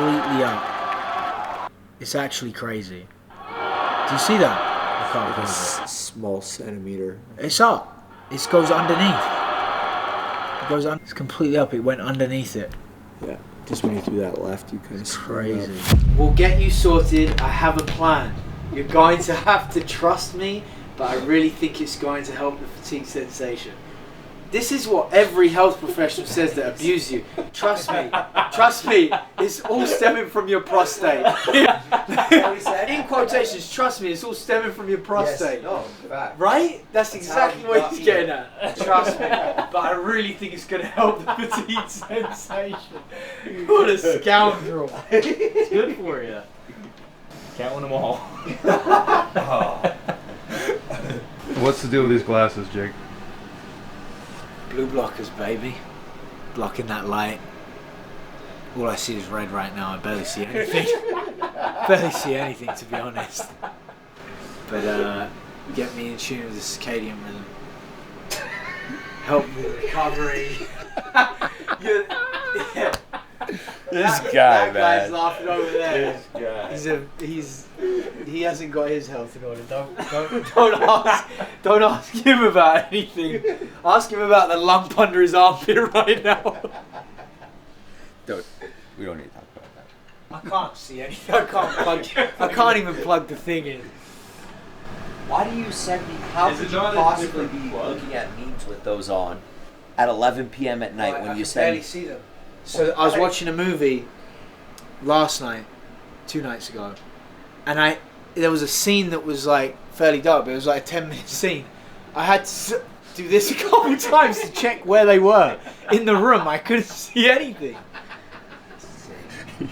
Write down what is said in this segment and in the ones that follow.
completely up. It's actually crazy. Do you see that? I can't Like a believe it. small centimeter. It's up. It goes underneath. It's completely up. It went underneath it. Yeah. Just when you threw that left, you kind of Crazy. We'll get you sorted. I have a plan. You're going to have to trust me, but I really think it's going to help the fatigue sensation. This is what every health professional says that abuse you. Trust me. Trust me. It's all stemming from your prostate. In quotations, trust me, it's all stemming from your prostate. Yes, no, fact. Right? That's exactly what he's getting at. Trust me. But I really think it's going to help the fatigue sensation. What a scoundrel. It's good for you. Can't win them all. What's the deal with these glasses, Jake? Blue blockers, baby. Blocking that light. All I see is red right now. I barely see anything. Barely see anything, to be honest. But get me in tune with the circadian rhythm. Help with recovery. This guy, that man. guy's laughing over there. This guy. He hasn't got his health in order. Don't ask him about anything. Ask him about the lump under his armpit right now. We don't need to talk about that. I can't see anything. I can't even plug the thing in. Why do you send me? How Is could it you not a possibly different be plug? looking at memes with those on at 11 p.m. at night when you barely send? see them. So I was watching a movie last night, 2 nights ago, and there was a scene that was like fairly dark, but it was like a 10-minute scene. I had to do this a couple times to check where they were in the room. I couldn't see anything.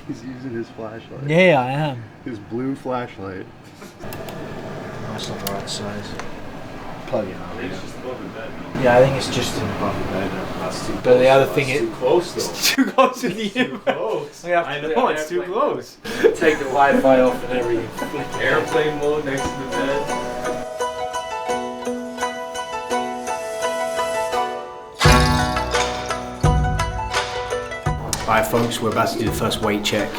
He's using his flashlight. Yeah, I am. His blue flashlight. That's not the right size. Plug it out. It's just above the bed. Yeah, I think it's just above the bed. That's too close. But the other thing is, too close though. it's too close to the Too close. I know, it's too close. Take Take the Wi-Fi off and everything. airplane mode next to the bed. Alright folks, we're about to do the first weight check,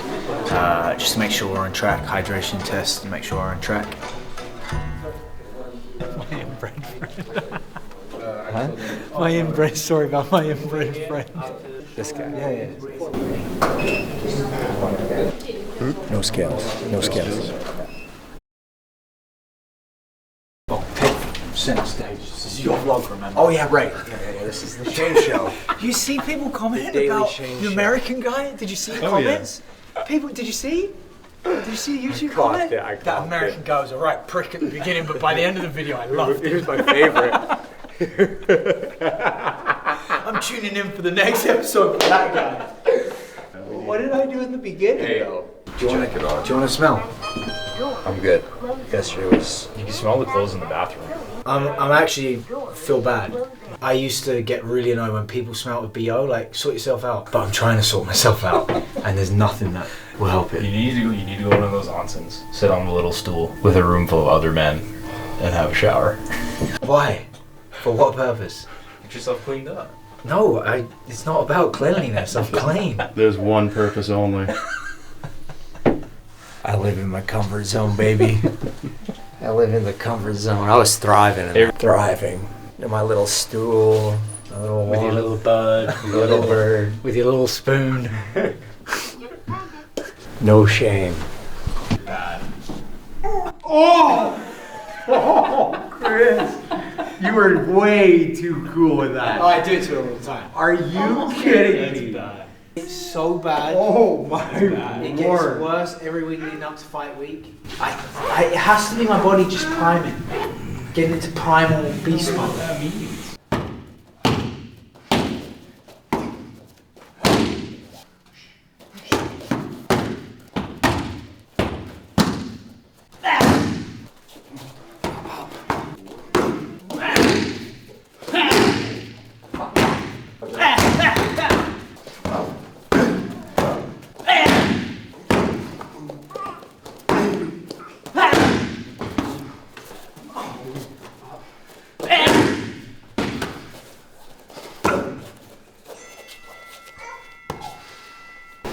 just to make sure we're on track, hydration test to make sure we're on track. My inbred friend. My inbred, sorry about my inbred friend. This guy. Yeah. No scales. No scales. Oh, Pitt, center stage, this is your vlog, remember? Oh yeah, right. Yeah. This is the Shane Show. You see people commenting Daily about Shane the Show. American guy? Did you see the comments? People, did you see? Did you see the YouTube caught comment? it, I That caught American guy was a right prick at the beginning, but by the end of the video, I loved He it. was my favorite. I'm tuning in for the next episode for that guy. What did I do in the beginning, though? Do you want to smell? I'm good. Yesterday was. You can smell the clothes in the bathroom. I'm actually feel bad. I used to get really annoyed when people smell of BO, like sort yourself out. But I'm trying to sort myself out, and there's nothing that will help You it. need to go to one of those onsens. Sit on a little stool with a room full of other men and have a shower. Why? For what purpose? Get yourself cleaned up. No, it's not about cleanliness. I'm clean. There's one purpose only. I live in my comfort zone, baby. I live in the comfort zone. I was thriving. Thriving. In my little stool. My little With your walk, little bird, your little bird. with your little spoon. No shame. Bad. Chris, you were way too cool with that. Oh, I do it to her all the time. Are you kidding me? Bad. It's so bad. Oh my It gets lord. worse every week leading up to fight week. It has to be my body just priming. Getting into primal beast mode. What that means?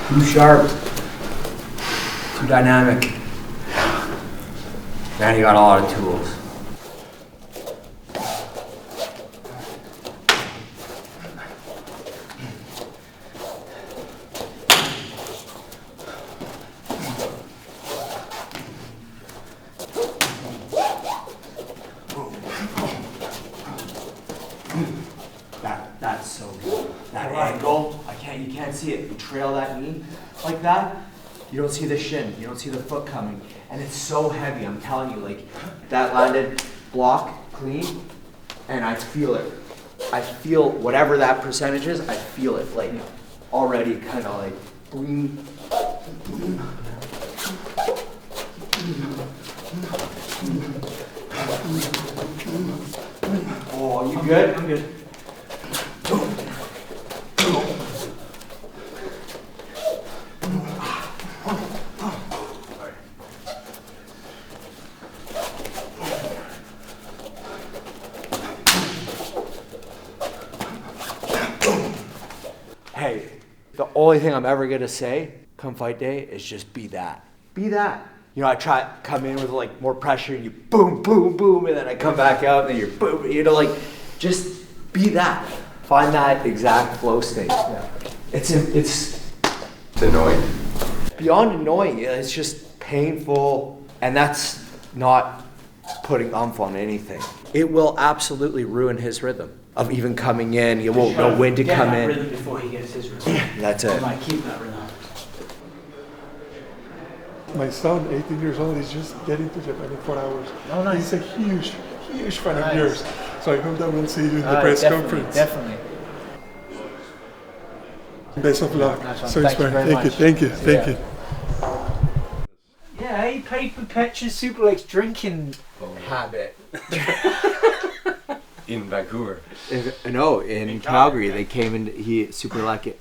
Too sharp. Too dynamic. Man, he got a lot of tools. That's so good. That angle, you can't see it. You trail that knee like that, you don't see the shin, you don't see the foot coming. And it's so heavy, I'm telling you, like, that landed block clean, and I feel it. I feel whatever that percentage is, I feel it, like, already kind of like, oh, you good? I'm good. Hey, the only thing I'm ever gonna say come fight day is just be that. Be that. You know, I try to come in with like more pressure and you boom, boom, boom, and then I come back out and then you're boom, you know, like just be that. Find that exact flow state. Yeah. It's annoying. Beyond annoying, it's just painful, and that's not putting umph on anything. It will absolutely ruin his rhythm of even coming in. You won't know when to come in. Rhythm before he gets his rhythm. That's it. Like, keep that rhythm. My son, 18 years old, is just getting to Japan in 4 hours. Oh, nice. He's a huge, huge fan of yours. So I hope that we'll see you in the Oh, press definitely, conference. Definitely. Best of luck. Nice one. So Thank you inspiring. very Thank you, much. thank you. Yeah, he paid for Petra's Superlek's drinking habit. In Vancouver. No, in Calgary, they came in. Superlek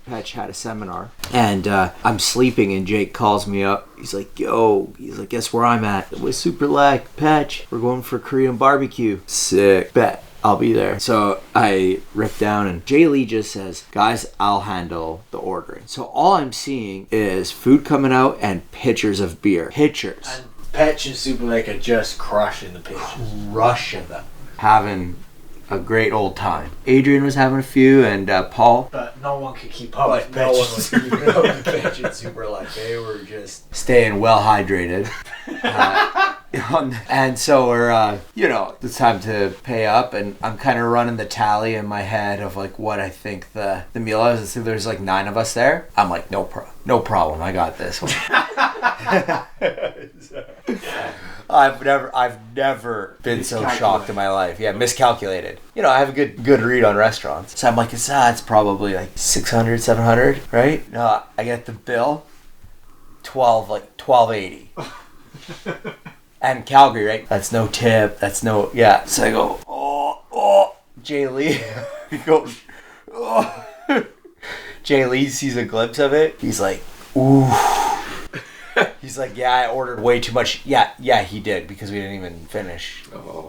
Petch had a seminar, and I'm sleeping, and Jake calls me up. He's like, "Yo," he's like, "Guess where I'm at? With Superlek Petch. We're going for Korean barbecue. Sick. Bet I'll be there." So I rip down, and Jay Lee just says, "Guys, I'll handle the ordering." So all I'm seeing is food coming out and pitchers of beer. Pitchers. And Petch and Superlek are just crushing the pitches. Crushing them. Having a great old time. Adrian was having a few, and Paul. But no one could keep up But with no one Petch. was keeping up with Petch and Superlek. They were just staying well hydrated. And so we're, it's time to pay up, and I'm kind of running the tally in my head of like what I think the meal is. So there's like 9 of us there. I'm like, no problem. I got this one. I've never been so shocked in my life. Yeah, miscalculated. You know, I have a good read on restaurants. So I'm like, it's probably like 600, 700, right? No, I get the bill, $12.80. And Calgary, right? That's no tip. That's no, yeah. So I go, oh, Jay Lee. He goes, oh. Jay Lee sees a glimpse of it. He's like, ooh. He's like, yeah, I ordered way too much. Yeah, he did, because we didn't even finish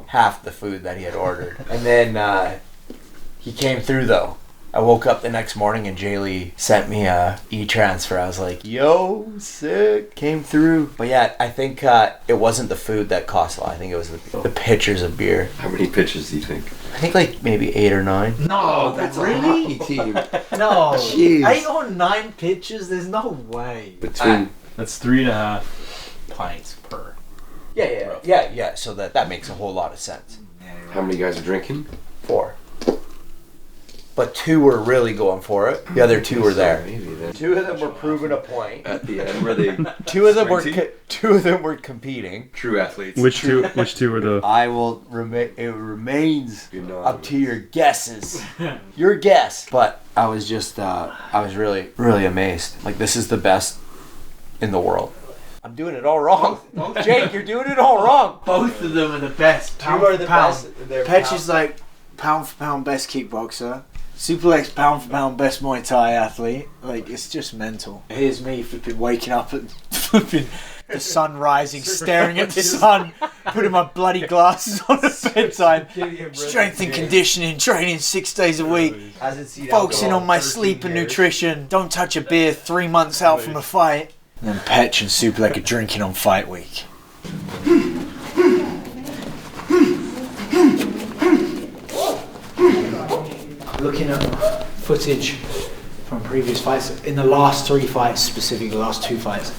half the food that he had ordered. And then he came through, though. I woke up the next morning and Jay Lee sent me a e-transfer. I was like, yo, sick. Came through. But yeah, I think it wasn't the food that cost a lot. I think it was the pitchers of beer. How many pitches do you think? I think like maybe 8 or 9. No, That's a really? hockey team. No. Jeez. 8 or 9 pitches? There's no way. Between That's 3.5 pints per. Yeah. So that makes a whole lot of sense. how many guys are drinking? 4. But 2 were really going for it. The other 2 were there. Maybe then. 2 of them were proving a point. At the end, were they 2 of them were sprinting? 2 of them were competing. True athletes? Which two were the? I will it remains You know, up to your guesses. Your guess. But I was just I was really amazed. Like, this is the best in the world. I'm doing it all wrong. Jake, you're doing it all wrong. Both of them are the best. 2 are the best. Petch is like pound for pound best kickboxer. Superlek's pound for pound best Muay Thai athlete. Like, it's just mental. Here's me flipping waking up at flipping the sun rising, staring at the sun, putting my bloody glasses on at bedtime. Strength and conditioning, training 6 days a week. Focusing on my sleep and nutrition. Don't touch a beer 3 months out from a fight. And then Petch and Superlek are drinking on fight week. Looking at footage from previous fights, in the last 3 fights, specifically the last 2 fights,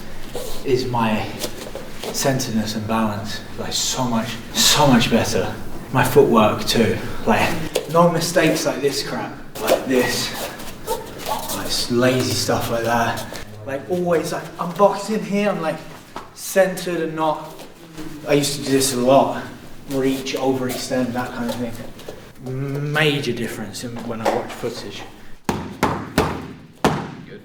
is my centeredness and balance like so much better. My footwork too, like no mistakes like this crap, like this, like lazy stuff like that. Like always, like I'm boxing here, I'm like centered and not. I used to do this a lot, reach, overextend, that kind of thing. Major difference in when I watch footage. Good.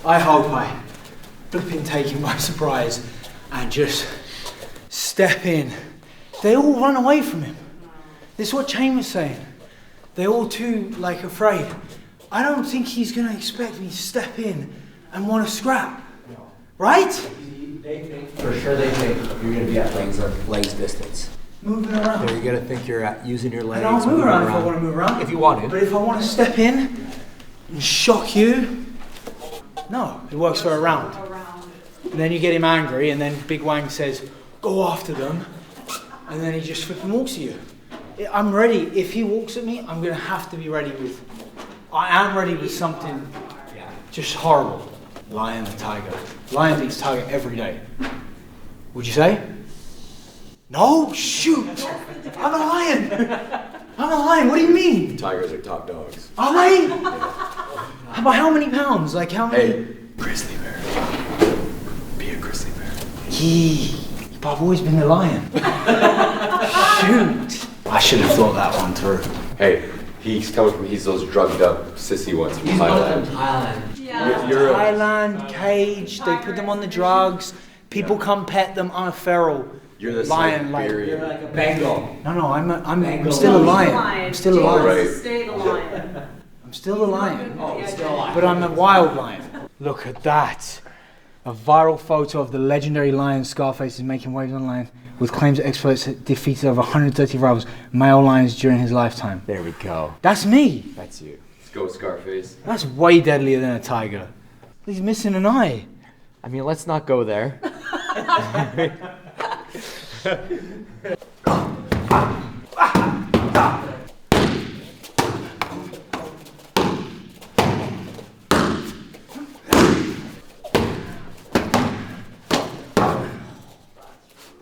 I hope I flipping take him by surprise and just step in. They all run away from him. This is what Chain was saying. They're all too like afraid. I don't think he's gonna expect me to step in and want to scrap. Right? For sure they think you're going to be at legs distance. Moving around. So you're going to think you're using your legs. And I'll move around if I want to move around. If you want to. But if I want to step in and shock you, no, it works for a round. And then you get him angry, and then Big Wang says, go after them, and then he just flipping walks at you. I'm ready. If he walks at me, I'm going to have to be ready with... I am ready with something just horrible. Lion and tiger. Lion beats tiger every day. Would you say? No, shoot! I'm a lion! I'm a lion, what do you mean? Tigers are top dogs. Are they? By how many pounds? Like how many? Hey, grizzly bear. Be a grizzly bear. Yee. But I've always been the lion. Shoot! I should have thought that one through. Hey, he's those drugged up sissy ones from Thailand. You're a Thailand, caged, they put them on the drugs, people come pet them, I'm a feral. You're the lion, Siberian. Like a Bengal. No, I'm still a lion. I'm still a lion. Right. Stay the lion. I'm still a lion. Oh, still alive. But I'm a wild lion. Look at that. A viral photo of the legendary lion Scarface is making waves online with claims that experts had defeated over 130 rivals, male lions during his lifetime. There we go. That's me. That's you. Let's go, Scarface. That's way deadlier than a tiger. He's missing an eye. I mean, let's not go there.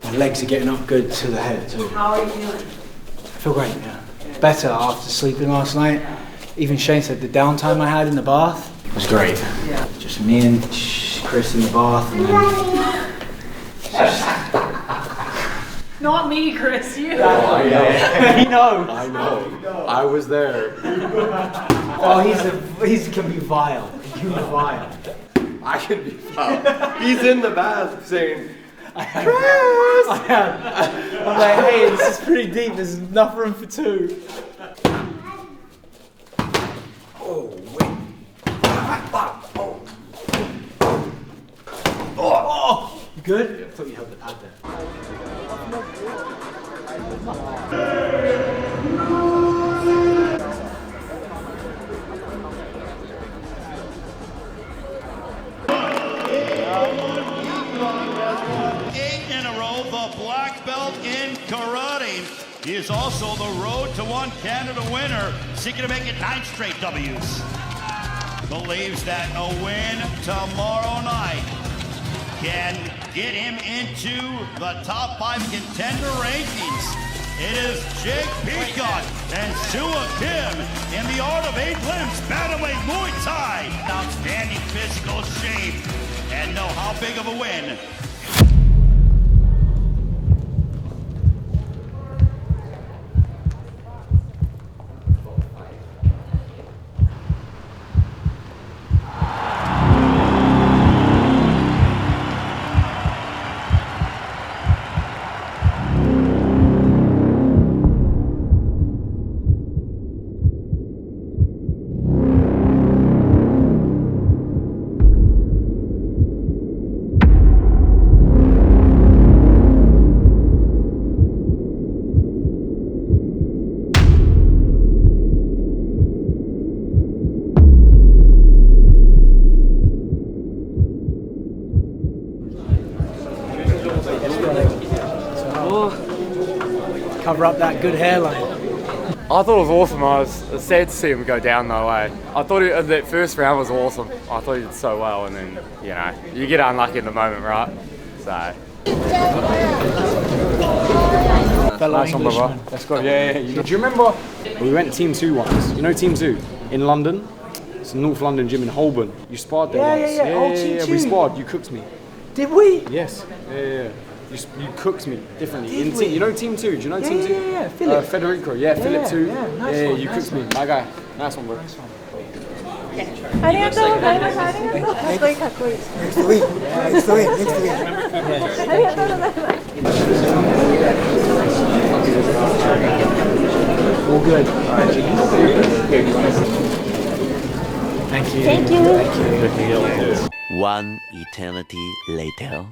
My legs are getting up good to the head too. How are you feeling? I feel great, yeah. Better after sleeping last night. Even Shane said the downtime I had in the bath was great. Yeah. Just me and Chris in the bath and then... Not me, Chris, you. I know. He knows. I know. I was there. Oh, he can be vile. He can be vile. I can be foul. He's in the bath saying, I'm like, hey, this is pretty deep. There's enough room for two. Oh, wait. Oh. You good? I thought you held the pad there. In a row, the black belt in karate. He is also the Road to One Canada winner, seeking to make it 9 straight W's. Believes that a win tomorrow night can get him into the top 5 contender rankings. It is Jake Peacock and Suakim in the art of 8 limbs, bantamweight Muay Thai. Outstanding physical shape and know how big of a win. Cover up that good hairline. I thought it was awesome. I was sad to see him go down though. I thought that first round was awesome. I thought he did so well, and then you get unlucky in the moment, right? So. Nice one, brother. Let's go. Yeah. Do you remember we went Team 2 once? You know Team 2 in London? It's a North London gym in Holborn. You sparred there once. Yeah. We sparred. You cooked me. Did we? Yes. Yeah. You cooked me differently. Did we? You know Team 2? Do you know Team 2? Yeah. Philip. Federico. Yeah, Philip too. Yeah, nice one, you cooked me. My guy. Nice one, bro. ありがとうございます。ありがとう。かっこいいかっこいい。Next week. Next week. ありがとうございます。 All good. Thank you. Thank you. One eternity later.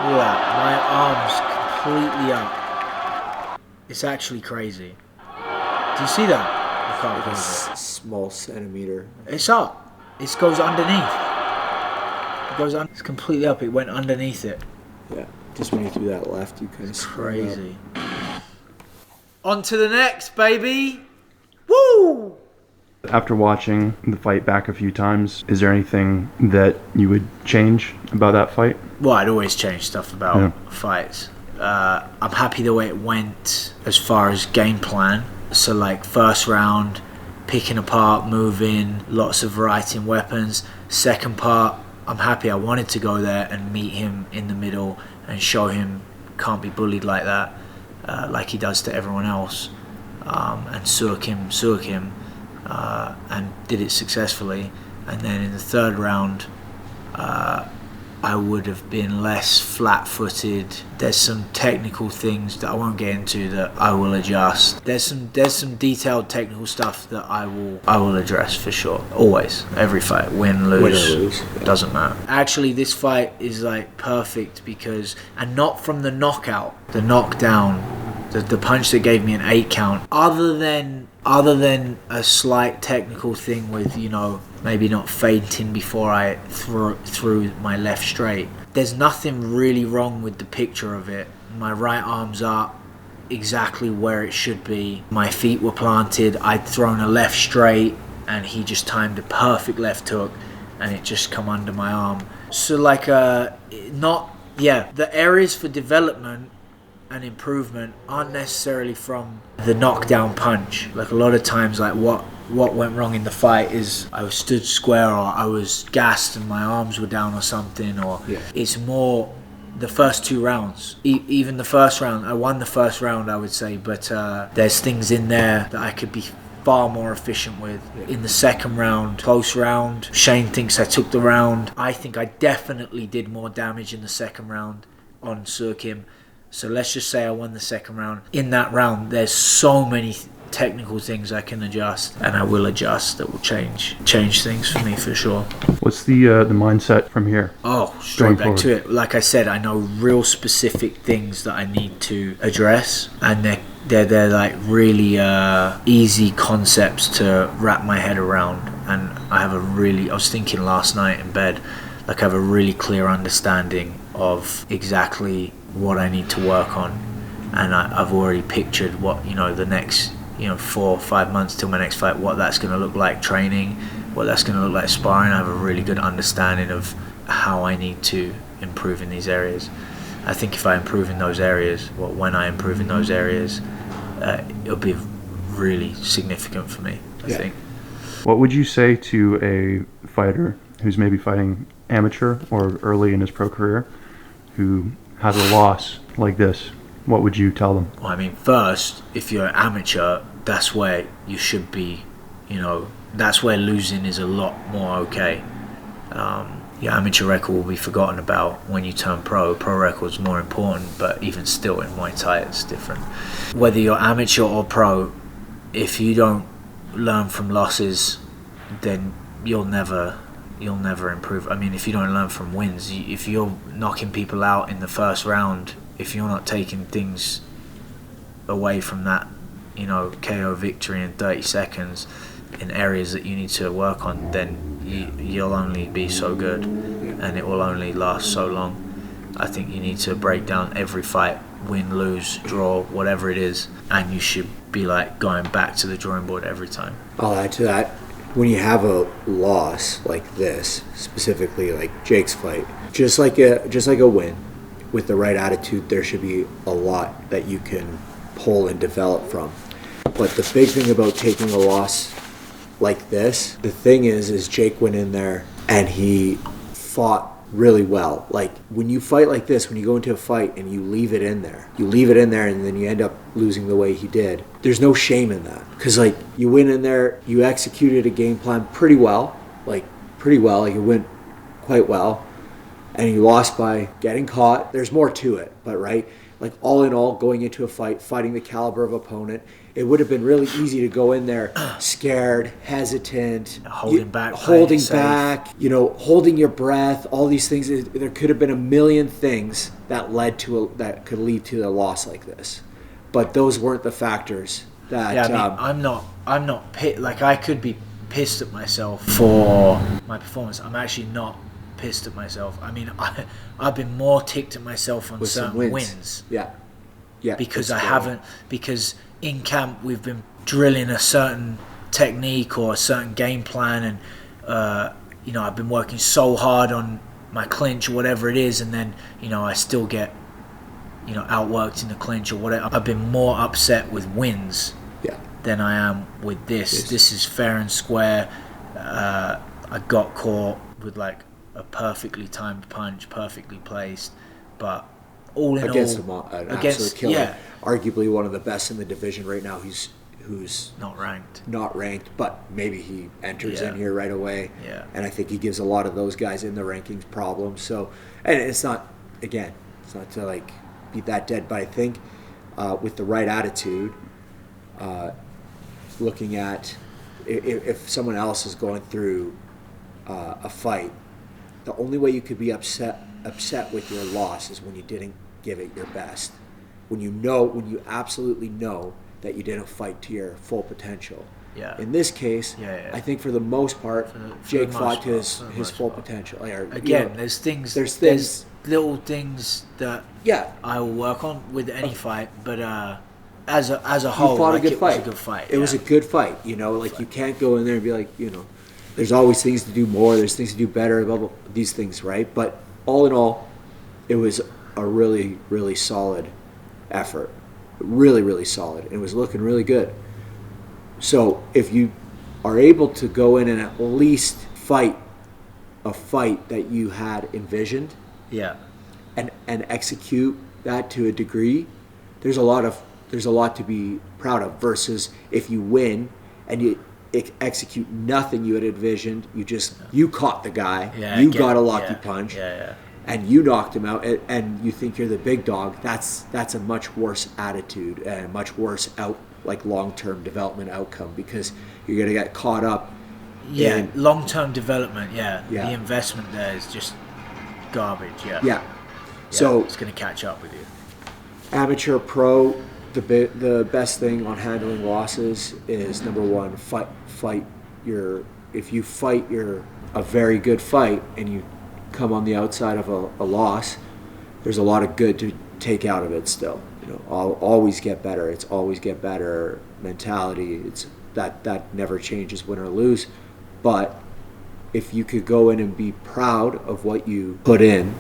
Look at that. My arm's completely up. It's actually crazy. Do you see that? I can't believe it. Small centimeter. It's up. It goes underneath. It's completely up. It went underneath it. Yeah. Just when you threw that left, you kind of Crazy. On to the next, baby. Woo! After watching the fight back a few times, is there anything that you would change about that fight? Well, I'd always change stuff about fights. I'm happy the way it went as far as game plan. So like first round, picking apart, moving, lots of variety in weapons. Second part, I'm happy I wanted to go there and meet him in the middle and show him can't be bullied like that, like he does to everyone else. And Suakim, and did it successfully. And then in the third round, I would have been less flat-footed. There's some technical things that I won't get into that I will adjust. There's some detailed technical stuff that I will address for sure. Always, every fight, win, lose, doesn't matter. Actually, this fight is like perfect because, and not from the knockout, the knockdown, the punch that gave me an 8 count. Other than a slight technical thing with, maybe not fainting before I threw my left straight. There's nothing really wrong with the picture of it. My right arm's up exactly where it should be. My feet were planted. I'd thrown a left straight and he just timed a perfect left hook and it just come under my arm. So the areas for development and improvement aren't necessarily from the knockdown punch. Like a lot of times, like what went wrong in the fight is I was stood square or I was gassed and my arms were down or something, or it's more the first 2 rounds. Even the first round, I won the first round, I would say, but there's things in there that I could be far more efficient with. In the second round, close round, Shane thinks I took the round. I think I definitely did more damage in the second round on Suakim. So let's just say I won the second round. In that round, there's so many technical things I can adjust, and I will adjust that will change things for me for sure. What's the mindset from here? Oh, straight back to it. Like I said, I know real specific things that I need to address, and they're like really easy concepts to wrap my head around. And I was thinking last night in bed, like I have a really clear understanding of exactly what I need to work on, and I've already pictured what the next 4 or 5 months till my next fight, what that's going to look like training, what that's going to look like sparring. I have a really good understanding of how I need to improve in these areas. I think if I improve in those areas, when I improve in those areas, it'll be really significant for me, I think. What would you say to a fighter who's maybe fighting amateur or early in his pro career who has a loss like this? What would you tell them? Well, I mean, first, if you're an amateur, that's where you should be, that's where losing is a lot more okay. Your amateur record will be forgotten about when you turn pro. Pro record's more important, but even still in Muay Thai it's different. Whether you're amateur or pro, if you don't learn from losses, then you'll never improve. I mean, if you don't learn from wins, if you're knocking people out in the first round, if you're not taking things away from that, KO victory in 30 seconds in areas that you need to work on, then you'll only be so good and it will only last so long. I think you need to break down every fight win, lose, draw, whatever it is, and you should be like going back to the drawing board every time. I'll add to that. When you have a loss like this, specifically like Jake's fight, just like a win, with the right attitude, there should be a lot that you can pull and develop from. But the big thing about taking a loss like this, the thing is Jake went in there and he fought really well. Like when you fight like this, when you go into a fight and you leave it in there and then you end up losing the way he did, there's no shame in that. Because like you went in there, you executed a game plan pretty well, like it went quite well, and you lost by getting caught. There's more to it, but right, like all in all, going into a fight, fighting the caliber of opponent, it would have been really easy to go in there scared, hesitant, holding back, holding your breath, all these things. There could have been a million things that could lead to a loss like this, but those weren't the factors that. Yeah, I mean, I'm not like I could be pissed at myself for my performance. I'm actually not pissed at myself. I mean, I've been more ticked at myself on certain wins. Yeah. Because because in camp we've been drilling a certain technique or a certain game plan, and I've been working so hard on my clinch or whatever it is, and then I still get outworked in the clinch or whatever. I've been more upset with wins than I am with this. This is fair and square. I got caught with like a perfectly timed punch, perfectly placed, but all in against all, an absolute killer, arguably one of the best in the division right now. Who's not ranked, but maybe he enters in here right away. Yeah, and I think he gives a lot of those guys in the rankings problems. So, and it's not to like beat that dead, but I think with the right attitude, looking at if someone else is going through a fight, the only way you could be upset with your loss is when you didn't give it your best. When you absolutely know that you didn't fight to your full potential. Yeah. In this case, I think for the most part, Jake fought to his full potential. There's little things that I will work on with any fight, but as a whole, you fought a good fight. Was a good fight. It was a good fight. You can't go in there and be like, there's always things to do more, there's things to do better, blah, blah, these things, right? But all in all, it was a really, really solid effort. Really, really solid. It was looking really good. So if you are able to go in and at least fight a fight that you had envisioned, and execute that to a degree, there's a lot to be proud of. Versus if you win and you execute nothing you had envisioned, you caught the guy, got a lucky punch, and you knocked him out, and you think you're the big dog. That's a much worse attitude and a much worse long-term development outcome, because you're gonna get caught up. Long-term development. The investment there is just garbage. So it's gonna catch up with you. Amateur, pro, the best thing on handling losses is, number one, if you fight a very good fight and you come on the outside of a loss, there's a lot of good to take out of it still. I'll always get better. It's always get better mentality. It's that never changes, win or lose. But if you could go in and be proud of what you put in,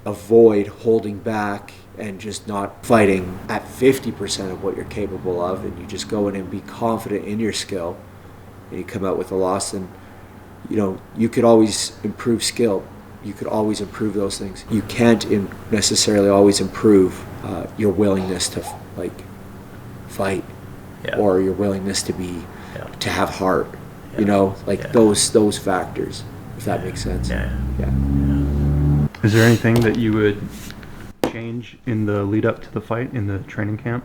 avoid holding back and just not fighting at 50% of what you're capable of, and you just go in and be confident in your skill, and you come out with a loss, and you could always improve skill. You could always improve those things. You can't necessarily always improve your willingness to fight, or your willingness to have heart. Those factors, if that makes sense. Is there anything that you would change in the lead up to the fight in the training camp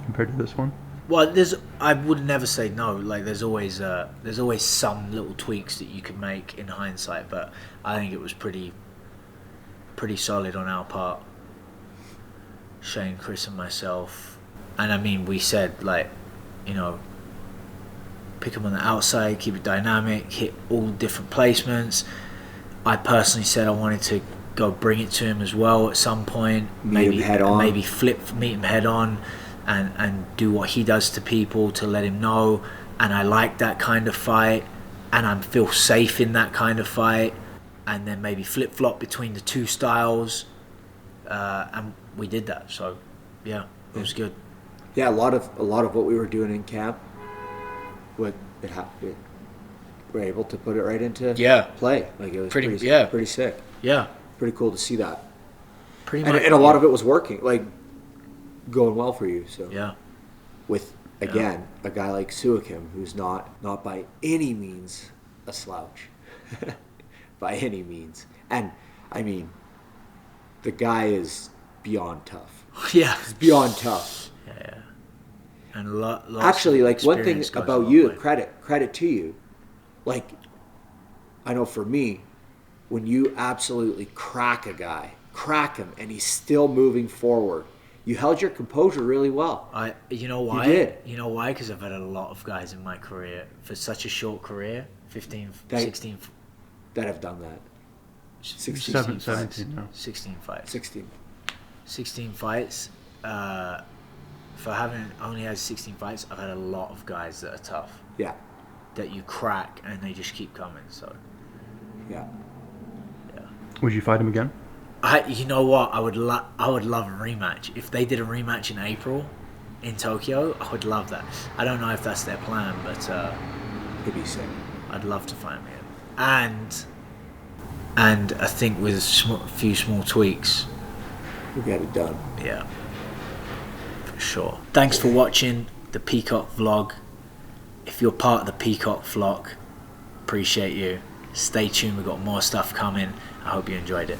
compared to this one? Well, I would never say no. Like there's always some little tweaks that you can make in hindsight, but I think it was pretty solid on our part. Shane, Chris, and myself, and I mean, we said pick them on the outside, keep it dynamic, hit all different placements. I personally said I wanted to go bring it to him as well at some point. Meet him head on. Maybe meet him head on, and do what he does to people to let him know. And I like that kind of fight, and I feel safe in that kind of fight. And then maybe flip flop between the two styles, and we did that. So yeah, it was good. Yeah, a lot of what we were doing in camp, we're able to put it right into play. Like it was pretty sick. Yeah, pretty cool to see that. Pretty and, much, and a lot of it was working, like going well for you. So yeah, with again a guy like Suakim, who's not by any means a slouch, by any means. And I mean, the guy is beyond tough. Yeah, he's beyond tough. Yeah. And actually, like one thing about you, credit to you, like I know for me, when you absolutely crack him, and he's still moving forward, you held your composure really well. You know why? You did. You know why? Because I've had a lot of guys in my career, for such a short career, 15, 16... That have done that. 17 now. 16 fights. 16 fights. For having only had 16 fights, I've had a lot of guys that are tough. Yeah. That you crack and they just keep coming. So. Yeah. Yeah. Would you fight him again? You know what? I would love a rematch. If they did a rematch in April, in Tokyo, I would love that. I don't know if that's their plan, but it'd be sick. I'd love to fight him again. And I think with a few small tweaks, we'll get it done. Yeah. For sure. Thanks for watching the Peacock vlog. If you're part of the Peacock flock, appreciate you. Stay tuned, we've got more stuff coming. I hope you enjoyed it.